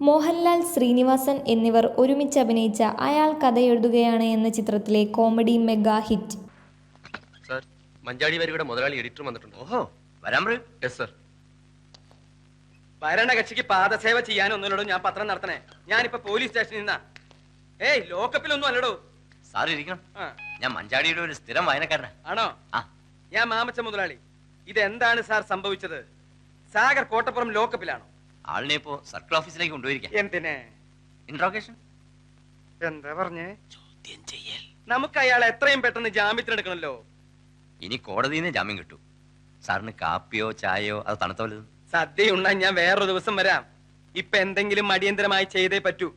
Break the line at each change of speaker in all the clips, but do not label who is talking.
മോഹൻലാൽ, ശ്രീനിവാസൻ എന്നിവർ ഒരുമിച്ച് അഭിനയിച്ച അയാൾ കഥയെഴുതുകയാണ് എന്ന ചിത്രത്തിലെ കോമഡി മെഗാ ഹിറ്റ്.
സർ, മഞ്ചാടി വാര്യരുടെ മുതലാളി എഡിറ്റർ വന്നിട്ടുണ്ട്.
ഓഹോ, വരാൻ പറയൂ.
Yes sir.
ഭരണകക്ഷിക്ക് പാദസേവ ചെയ്യാനൊന്നുമല്ലടോ ഞാൻ പത്രം നടത്തണേ. ഞാനിപ്പോ പോലീസ് സ്റ്റേഷനിൽ നിന്നാ. ഏയ്, ലോക്കപ്പിലൊന്നും അല്ലടോ.
സാർ ഇരിക്കണം. ഞാൻ മഞ്ചാടിയുടെ ഒരു സ്ഥിരം വായനക്കാരനാ.
ആണോ? ഞാൻ മാമച്ച മുതലാളി. ഇതെന്താണ് സാർ സംഭവിച്ചത്? സാഗർ കോട്ടപ്പുറം ലോക്കപ്പിലാണോ?
ആളിനെ ഇപ്പോ സർക്കിൾ ഓഫീസിലേക്ക് കൊണ്ടുപോയിരിക്കാം.
എന്തിനെ?
ഇൻട്രോഗേഷൻ.
എന്താ പറഞ്ഞേ?
ചോദ്യം ചെയ്യൽ.
നമുക്ക് അയാളെ എത്രയും പെട്ടെന്ന് ജാമ്യത്തിനെടുക്കണല്ലോ.
ഇനി കോടതിയിൽ നിന്ന് ജാമ്യം കിട്ടൂ. സാറിന് കാപ്പിയോ ചായയോ അത് തണുത്ത വല്ലതും?
സദ്യ ഉണ്ണാൻ ഞാൻ വേറൊരു ദിവസം വരാം. ഇപ്പൊ എന്തെങ്കിലും അടിയന്തരമായി ചെയ്തേ പറ്റൂ.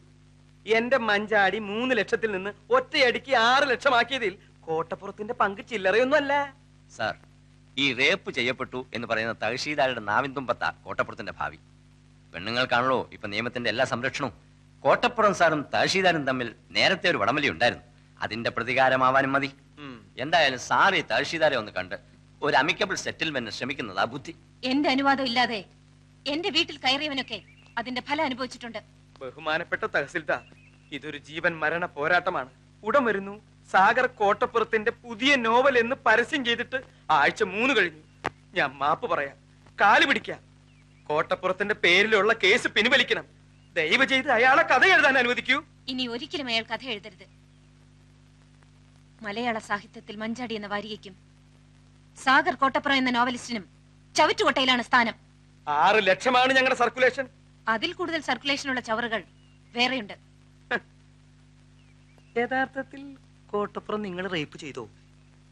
എന്റെ മഞ്ചാടി 3 ലക്ഷത്തിൽ നിന്ന് ഒറ്റയടിക്ക് 6 ലക്ഷമാക്കിയതിൽ കോട്ടപ്പുറത്തിന്റെ പങ്ക് ചില്ലറയൊന്നും അല്ല.
സാർ, ഈ റേപ്പ് ചെയ്യപ്പെട്ടു എന്ന് പറയുന്ന തഹശീൽദാരുടെ നാവിൻ തുമ്പത്ത കോട്ടപ്പുറത്തിന്റെ ഭാവി. പെണ്ണുങ്ങൾക്കാണല്ലോ ഇപ്പൊ നിയമത്തിന്റെ എല്ലാ സംരക്ഷണവും. കോട്ടപ്പുറം സാറും തഹശീൽദാരും തമ്മിൽ നേരത്തെ ഒരു വടംവലി ഉണ്ടായിരുന്നു. അതിന്റെ പ്രതികാരമാവാനും മതി. എന്തായാലും സാർ ഈ തഹശീൽദാരെ ഒന്ന് കണ്ട് ഒരു അമിക്കബിൾ സെറ്റിൽമെന്റ് ശ്രമിക്കുന്നതാ ബുദ്ധി.
എന്റെ അനുവാദം ഇല്ലാതെ എന്റെ വീട്ടിൽ കയറിയവനൊക്കെ അതിന്റെ ഫലം അനുഭവിച്ചിട്ടുണ്ട്.
ബഹുമാനപ്പെട്ട തഹസിൽദാർ, ഇതൊരു ജീവൻ മരണ പോരാട്ടമാണ്. ഉടൻ വരുന്നു. സാഗർ കോട്ടപ്പുറത്തിന്റെ പുതിയ നോവൽ എന്ന് പരസ്യം ചെയ്തിട്ട് ആഴ്ച 3 കഴിഞ്ഞു. ഞാൻ മാപ്പ് പറയാം, കാല് പിടിക്കാം. കോട്ടപ്പുറത്തിന്റെ പേരിലുള്ള കേസ് പിൻവലിക്കണം. ദയവ് ചെയ്ത് അയാളെ കഥ എഴുതാൻ അനുവദിക്കൂ.
ഇനി ഒരിക്കലും അയാൾ കഥ എഴുതരുത്. മലയാള സാഹിത്യത്തിൽ മഞ്ചാടി എന്ന വാരികയ്ക്കും സാഗർ കോട്ടപ്പുറം എന്ന നോവലിസ്റ്റിനും ചവറ്റുകൊട്ടയിലാണ് സ്ഥാനം.
6 ലക്ഷമാണ് ഞങ്ങളുടെ സർക്കുലേഷൻ.
അതിൽ കൂടുതൽ സർക്കുലേഷനുള്ള ചവറുകൾ വേറെയുണ്ട്.
യഥാർത്ഥത്തിൽ കോട്ടപ്പുറം നിങ്ങൾ റേപ്പ് ചെയ്തോ?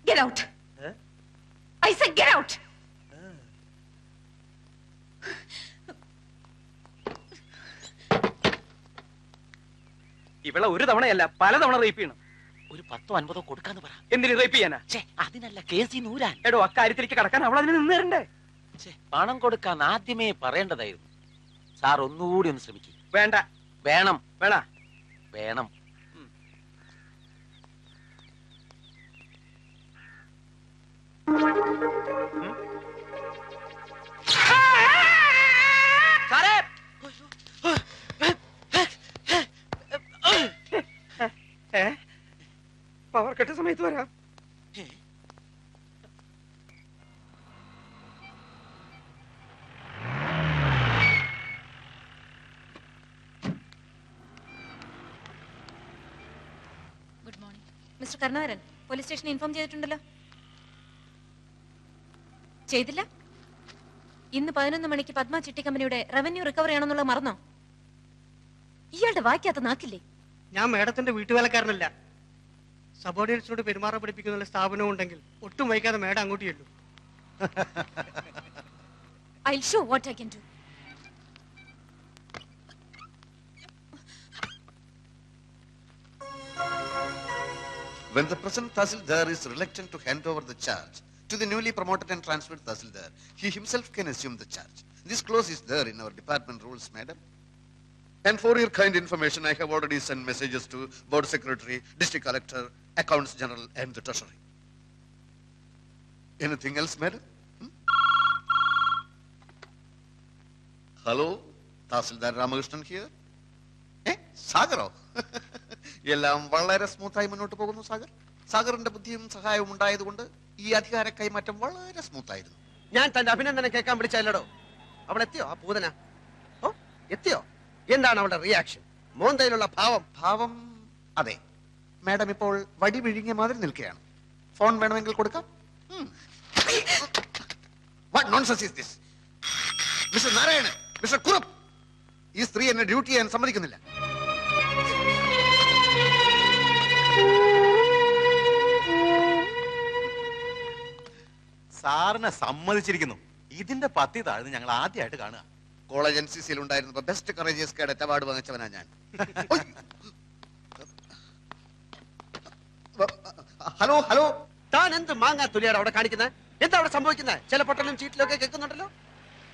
Get out. I said get out.
ഇവളെ ഒരു തവണയല്ല പലതവണ റേപ്പ് ചെയ്യണം.
ഒരു 10-50 കൊടുക്കാന്ന് പറ.
എന്തിനു റേപ്പ് ചെയ്യാനാ?
അതിനല്ല കേസി നൂരാൻ.
എടോ, അക്കാര്യത്തിലേക്ക് കടക്കാൻ അവൾ അതിന് നിന്ന് തരണ്ടേ?
പണം കൊടുക്കാൻ ആദ്യമേ പറയേണ്ടതായിരുന്നു. സാർ ഒന്നുകൂടി ഒന്ന് ശ്രമിക്കും.
വേണ്ട.
വേണം.
വേണ?
വേണം.
പവർ കട്ട് സമയത്ത് വരാം.
Good morning mister Karunakaran. Police സ്റ്റേഷനിൽ ഇൻഫോം ചെയ്തിട്ടുണ്ടല്ലോ. ചെയ്തില്ല? ഇന്ന് 11 മണിക്ക് പത്മ ചിട്ടി കമ്പനിയുടെ റവന്യൂ റിക്കവറി ആണെന്നുള്ളത് മറന്നോ? ഇയാളുടെ വായിക്കാത്ത നാക്കില്ലേ?
ഞാൻ മേഡത്തിന്റെ വീട്ടുവേലക്കാരനല്ല. സബോർഡിനേറ്റ്സിനോട് പെരുമാറാൻ പഠിപ്പിക്കുന്ന സ്ഥാപനം ഉണ്ടെങ്കിൽ ഒട്ടും വൈകാതെ മേഡം അങ്ങോട്ട് ചെല്ലു.
I'll show what I can do.
When the present Tahsildar is reluctant to hand over the charge to the newly promoted and transferred Tahsildar, he himself can assume the charge. This clause is there in our department rules, madam. And for your kind information, I have already sent messages to Board Secretary, District Collector, Accounts General, and the Treasury. Anything else, madam? Hello, Tahsildar Ramakrishnan here. Sagaro. എല്ലാം വളരെ സ്മൂത്തായി മുന്നോട്ട് പോകുന്നു. സാഗറിന്റെ ബുദ്ധിയും സഹായവും ഉണ്ടായതുകൊണ്ട് ഈ അധികാര കൈമാറ്റം വളരെ സ്മൂത്തായിരുന്നു.
ഞാൻ തന്റെ അഭിനന്ദനം കേൾക്കാൻ വിളിച്ചല്ലോ. അവൾ എത്തിയോ? ആ പൂതന എത്തിയോ? എന്താണ് അവളുടെ റിയാക്ഷൻ? മോന്തയിലുള്ള ഭാവം?
അതെ, മാഡം ഇപ്പോൾ വടി വിഴുങ്ങിയ മാതിരി നിൽക്കുകയാണ്. ഫോൺ വേണമെങ്കിൽ കൊടുക്കാം. What nonsense is this? Mister Narayanan, mister Kurup, ഈ സ്ത്രീ എന്നെ ഡ്യൂട്ടി ചെയ്യാൻ സമ്മതിക്കുന്നില്ല.
സാറിനെ സമ്മതിച്ചിരിക്കുന്നു. ഇതിന്റെ പത്തി താഴ്ന്ന് ഞങ്ങൾ ആദ്യമായിട്ട് കാണുക.
കോളേജ് NCCയിൽ ഉണ്ടായിരുന്നപ്പോ ബെസ്റ്റ് കറേജിയസ് കേഡറ്റ് അവാർഡ് വാങ്ങിച്ചവനാ ഞാൻ. ഹലോ ഹലോ,
താൻ എന്ത് മാങ്ങാ തുലിയാണ് അവിടെ കാണിക്കുന്നത്? എന്താ അവിടെ സംഭവിക്കുന്നത്? ചില പൊട്ടലും ചീറ്റിലും ഒക്കെ കേൾക്കുന്നുണ്ടല്ലോ.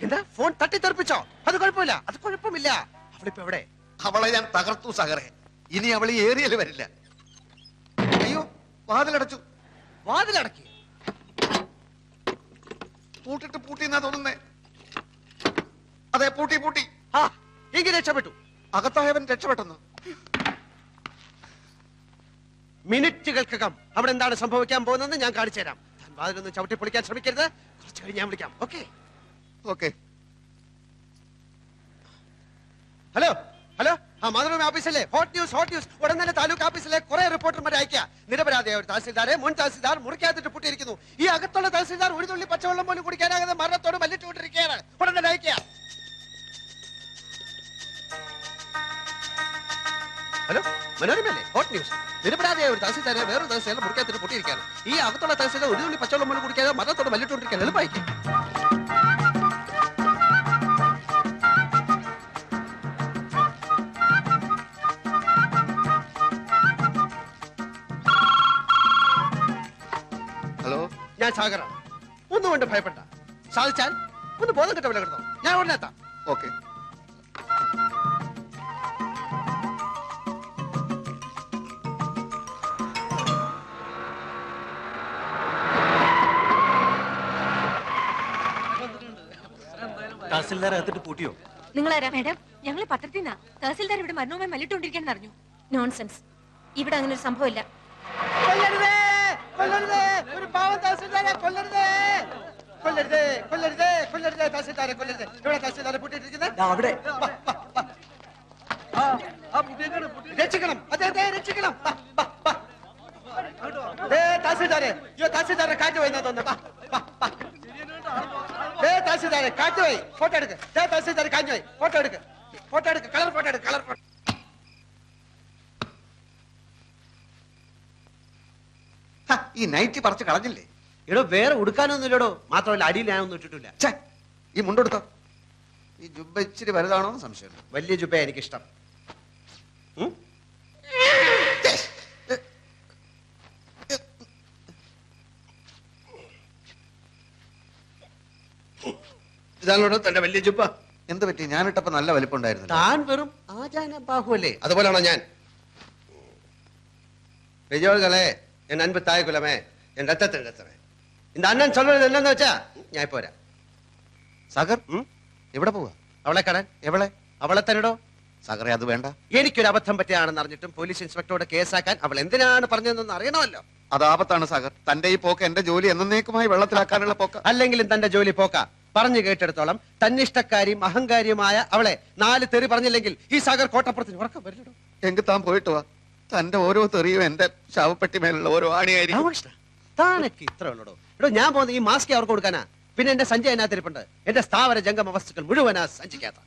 എന്താ ഫോൺ തട്ടിത്തെറിപ്പിച്ചോ? അത് കുഴപ്പമില്ല, അത് കുഴപ്പമില്ല. അവളിപ്പോ എവിടെ?
അവളെ ഞാൻ തകർത്തു സാഗറെ. ഇനി അവൾ ഈ ഏരിയയിൽ വരില്ല. അയ്യോ, വാതിലടച്ചു.
വാതിലടക്കി?
പൂട്ടിട്ട് പൂട്ടി എന്നാ തോന്നുന്നേ. അതെ, പൂട്ടി.
എങ്കിൽ രക്ഷപ്പെട്ടു.
അകത്തായവൻ രക്ഷപ്പെട്ടെന്നു.
മിനിറ്റുകൾക്കകം അവിടെ എന്താണ് സംഭവിക്കാൻ പോകുന്നതെന്ന് ഞാൻ കാണിച്ചു തരാം. വാതിലൊന്നും ചവിട്ടി പൊളിക്കാൻ ശ്രമിക്കരുത്. കുറച്ച് കഴിഞ്ഞ് ഞാൻ വിളിക്കാം. Okay
okay.
ഹലോ ഹലോ, ആ മാതൃഭൂമി ഓഫീസല്ലേ? Hot news, hot news. ഉടൻ തന്നെ താലൂക്ക് ഓഫീസിലെ കുറെ റിപ്പോർട്ടർമാരെ അയക്കുക. നിരപരാധിയായ ഒരു തഹസിൽദാരെ മുൻ തഹസിൽദാർ മുറിക്കാത്തിട്ട് പൂട്ടിയിരിക്കുന്നു. ഈ അകത്തുള്ള തഹസിൽദാർ ഒരു തുള്ളി പച്ചവെള്ളം പോലും കുടിക്കാനാകാതെ മരണത്തോട് മല്ലിട്ടുകൊണ്ടിരിക്കുകയാണ്. ഉടൻ തന്നെ അയക്കുക. ഹലോ, മനോരമല്ലേ? Hot news. നിരപരാധിയായ ഒരു തഹസിൽദാരെ വേറൊരു തഹസിൽദാർ മുറിക്കാത്തിട്ട് പൂട്ടിയിരിക്കുകയാണ്. ഈ അകത്തുള്ള തഹസിൽദാർ ഒരു തുള്ളി പച്ചവെള്ളം പോലും കുടിക്കാതെ മരണത്തോട് മല്ലിട്ടുകൊണ്ടിരിക്കുകയാണ്. എളുപ്പമായിരിക്കും. ഞാൻ സാഗറാണ്. ഒന്നുകൊണ്ട് ഭയപ്പെട്ട. സാധിച്ചാൽ ഒന്ന് ബോധം കിട്ട വില കിടന്നോ. ഞാൻ ഉടനെ എത്താം.
ഓക്കെ.
തഹസിൽദാർ അകത്തിട്ട് പൂട്ടിയോ?
നിങ്ങളാരാ? മാഡം, ഞങ്ങൾ പത്രത്തിൽ നിന്നാ. തഹസിൽദാർ ഇവിടെ മരണവുമായി മല്ലിട്ടുകൊണ്ടിരിക്കാൻ അറിഞ്ഞു. നോൺസെൻസ്. ഇവിടെ അങ്ങനെ ഒരു സംഭവമില്ല.
കൊല്ലരുതേ, കൊല്ലരുതേ, ഒരു പാവം തഹസിൽദാരെ കൊല്ലരുതേ, കൊല്ലരുതേ, കൊല്ലരുതേ, കൊല്ലരുതേ, തഹസിൽദാരെ കൊല്ലരുതേ. ഇവിടെ തഹസിൽദാരെ പൂട്ടിയിട്ടിരിക്കുന്നത് അവിടെ. രക്ഷിക്കണം, അദ്ദേഹത്തെ രക്ഷിക്കണം. തഹസിൽദാരെ, തഹസിൽദാരെ കാറ്റ് പോയി തോന്നുന്നു. തഹസിൽദാരെ കാറ്റ് പോയി. ഫോട്ടോ എടുക്ക്. തഹസിൽദാരെ കാറ്റ് പോയി. ഫോട്ടോ എടുക്ക്, ഫോട്ടോ എടുക്ക്. കളർ ഫോട്ടോ എടുക്ക്, കളർ ഫോട്ടോ.
ഈ നൈറ്റ് പറിച്ച് കളഞ്ഞില്ലേ?
എടോ, വേറെ ഉടുക്കാനൊന്നുമില്ലടോ. മാത്രമല്ല അടിയിൽ ഞാനൊന്നും ഇട്ടിട്ടില്ല.
ഈ മുണ്ടെടുത്തോ. ഈ ജുബ്ബ ഇച്ചിരി വലുതാണോ എന്ന് സംശയമുണ്ട്.
വലിയ ജുബ്ബ എനിക്കിഷ്ടം. ഇതാണോ തന്റെ വലിയ ജുബ്ബ?
എന്ത് പറ്റി? ഞാനിട്ടപ്പോ നല്ല വലിപ്പമുണ്ടായിരുന്നു.
താൻ വെറും ആചാന ബാഹുവല്ലേ? അതുപോലാണോ ഞാൻ? பெரியோர்களே, என் அன்பு தாய் குலமே, என் ரத்தத்தின் ரத்தமே, இந்த அண்ணன் சொல்றது என்னன்னு വെച്ചാ ഞാൻ ഇപ്പോ വരാം.
സാഗർ, എവിടെ പോവാ?
അവളെ കാണാൻ.
എവളെ?
അവളെ തന്നെടോ.
സാഗറെ, അത് വേണ്ട.
എനിക്കൊരു അബദ്ധം പറ്റിയാണെന്ന് അറിഞ്ഞിട്ടും പോലീസ് ഇൻസ്പെക്ടറോട് കേസാക്കാൻ അവൾ എന്തിനാണ് പറഞ്ഞതെന്ന് അറിയണമല്ലോ.
അത് ആപത്താണ് സാഗർ. തന്റെ ഈ പോക്ക് എന്റെ ജോലി എന്നേക്കുമായി വെള്ളത്തിലാക്കാനുള്ള പോക്ക.
അല്ലെങ്കിലും തന്റെ ജോലി പോക്ക. പറഞ്ഞു കേട്ടെടുത്തോളം തന്നിഷ്ടക്കാരിയും അഹങ്കാരിയുമായ അവളെ 4 തെറി പറഞ്ഞില്ലെങ്കിൽ ഈ സാഗർ കോട്ടപ്പുറത്തിന് ഉറക്കം വരില്ലടോ.
എങ്കിൽ താൻ പോയിട്ട് വാ. തന്റെ ഓരോ തെറിയും എന്റെ ശവപ്പെട്ടി മേലുള്ള ഓരോ ആണിയായിരിക്കും.
താനൊക്കെ ഇത്ര ഉള്ളടോ. എടോ, ഞാൻ പോകുന്ന ഈ മാസ്ക് അവർക്ക് കൊടുക്കാനാ. പിന്നെ എന്റെ സഞ്ചി അതിനകത്തിരിപ്പുണ്ട്. എന്റെ സ്ഥാവര ജംഗമ വസ്തുക്കൾ മുഴുവനാ സഞ്ചിക്കാത്ത.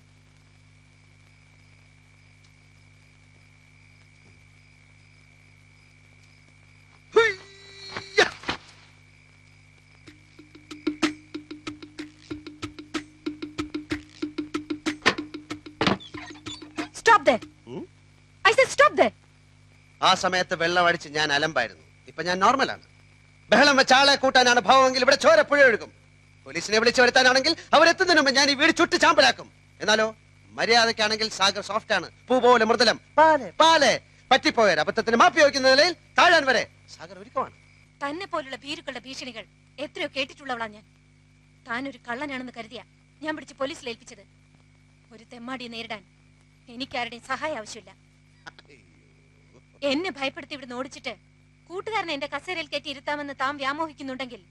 Stop there. I said stop there.
ആ സമയത്ത് വെള്ളം അടിച്ച് ഞാൻ അലമ്പായിരുന്നു. ഇപ്പൊ ഞാൻ നോർമലാണ്. ബഹളം വെച്ച ആളെ കൂട്ടാനാണ് ഭാവമെങ്കിൽ ഇവിടെ ചോര പുഴ ഒഴുകും. പോലീസിനെ വിളിച്ചു വരുത്താനാണെങ്കിൽ അവരെത്തുന്നതിന് മുമ്പ് ഞാൻ ഈ വീട് ചുട്ട് ചാമ്പലാക്കും. എന്നാലോ മര്യാദക്കാണെങ്കിൽ സാഗർ സോഫ്റ്റ് ആണ്, പൂ പോലെ മൃദുലം. പാലെ പാലെ പറ്റിപ്പോയ അബദ്ധത്തിന് മാപ്പി വയ്ക്കുന്ന നിലയിൽ താഴാൻ വരെ സാഗർ ഒരുക്കമാണ്.
തന്നെ പോലുള്ള ഭീരുക്കളുടെ ഭീഷണികൾ എത്രയോ കേട്ടിട്ടുള്ളവളാ ഞാൻ. താനൊരു കള്ളനാണെന്ന് കരുതിയാ ഞാൻ പിടിച്ച് പോലീസിൽ ഏൽപ്പിച്ചത്. ഒരു തെമ്മാടിയെ നേരിടാൻ എനിക്കാരുടെയും സഹായം ആവശ്യമില്ല. എന്നെ ഭയപ്പെടുത്തി ഇവിടുന്ന് ഓടിച്ചിട്ട് കൂട്ടുകാരനെ എന്റെ കസേരയിൽ കയറ്റി ഇരുത്താമെന്ന് താൻ വ്യാമോഹിക്കുന്നുണ്ടെങ്കിൽ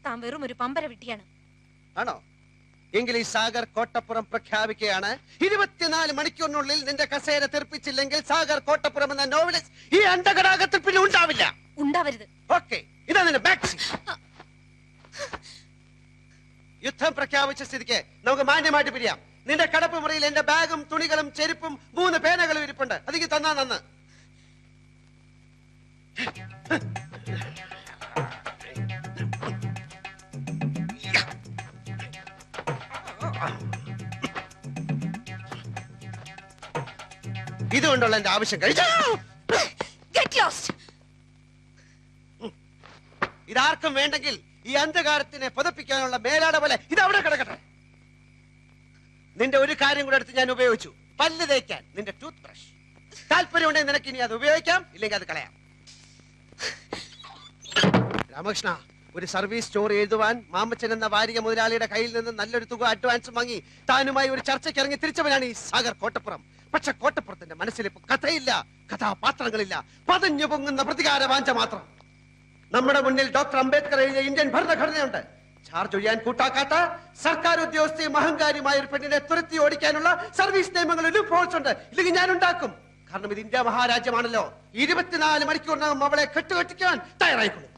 താൻ വെറും ഒരു പമ്പര വിട്ടിയാണ്.
ആണോ? എങ്കിൽ ഈ സാഗർ കോട്ടപ്പുറം പ്രഖ്യാപിക്കുകയാണ്. 24 മണിക്കൂറിനുള്ളിൽ നിന്റെ കസേര തെറിപ്പിച്ചില്ലെങ്കിൽ സാഗർ കോട്ടപ്പുറം എന്ന നോവലിസ്റ്റ് ഈ അണ്ടകടാകത്തിൽ പിന്നെ ഉണ്ടാവില്ല.
ഉണ്ടാവരുത്.
ഓക്കെ, ഇതാ നിന്റെ ബാക്ക്. യുദ്ധം പ്രഖ്യാപിച്ച സ്ഥിതിക്ക് നമുക്ക് മാന്യമായിട്ട് പിരിയാം. നിന്റെ കടപ്പ് മുറിയിൽ എന്റെ ബാഗും തുണികളും ചെരുപ്പും 3 പേനകളും ഇരിപ്പുണ്ട്. അതിക്ക് തന്നാ നന്ന്. ഇതുകൊണ്ടുള്ള എന്റെ ആവശ്യം കഴിച്ചു. ഇതാർക്കും വേണ്ടെങ്കിൽ ഈ അന്ധകാരത്തിനെ പതപ്പിക്കാനുള്ള മേലാട പോലെ ഇത് അവിടെ കിടക്കട്ടെ. നിന്റെ ഒരു കാര്യം കൂടെ എടുത്ത് ഞാൻ ഉപയോഗിച്ചു. പല്ല് തേക്കാൻ നിന്റെ ടൂത്ത് ബ്രഷ്. താല്പര്യമുണ്ടെങ്കിൽ നിനക്ക് ഇനി അത് ഉപയോഗിക്കാം, ഇല്ലെങ്കിൽ അത് കളയാം. രാമകൃഷ്ണ, ഒരു സർവീസ് സ്റ്റോറി എഴുതുവാൻ മാമച്ചൻ എന്ന വാരിക മുതലാളിയുടെ കയ്യിൽ നിന്ന് നല്ലൊരു തുക അഡ്വാൻസ് വാങ്ങി താനുമായി ഒരു ചർച്ചയ്ക്ക് ഇറങ്ങി തിരിച്ചവനാണ് ഈ സാഗർ കോട്ടപ്പുറം. പക്ഷെ കോട്ടപ്പുറത്തിന്റെ മനസ്സിൽ ഇപ്പൊ കഥയില്ല, കഥാപാത്രങ്ങളില്ല, പതഞ്ഞു പൊങ്ങുന്ന പ്രതികാര വാഞ്ച മാത്രം. നമ്മുടെ മുന്നിൽ ഡോക്ടർ അംബേദ്കർ എഴുതിയ ഇന്ത്യൻ ഭരണഘടനയുണ്ട്. ചാർജ് ഒഴിയാൻ കൂട്ടാക്കാത്ത സർക്കാർ ഉദ്യോഗസ്ഥയും അഹങ്കാരിയുമായ ഒരു പെണ്ണിനെ തുരത്തി ഓടിക്കാനുള്ള സർവീസ് നിയമങ്ങളിൽ ലൂപ്ഹോൾസ് ഉണ്ട്. ഇല്ലെങ്കിൽ ഞാൻ ഉണ്ടാക്കും. കാരണം ഇത് ഇന്ത്യ മഹാരാജ്യമാണല്ലോ. 24 മണിക്കൂറിനകം അവളെ കെട്ടുകെട്ടിക്കാൻ തയ്യാറായിക്കൊള്ളു.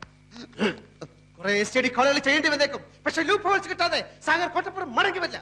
കുറെ സ്റ്റഡി കോളുകൾ ചെയ്യേണ്ടി വന്നേക്കും. പക്ഷെ ലൂപ്ഹോൾസ് കിട്ടാതെ സാഗർ കോട്ടപ്പുറം മടങ്ങി വരില്ല.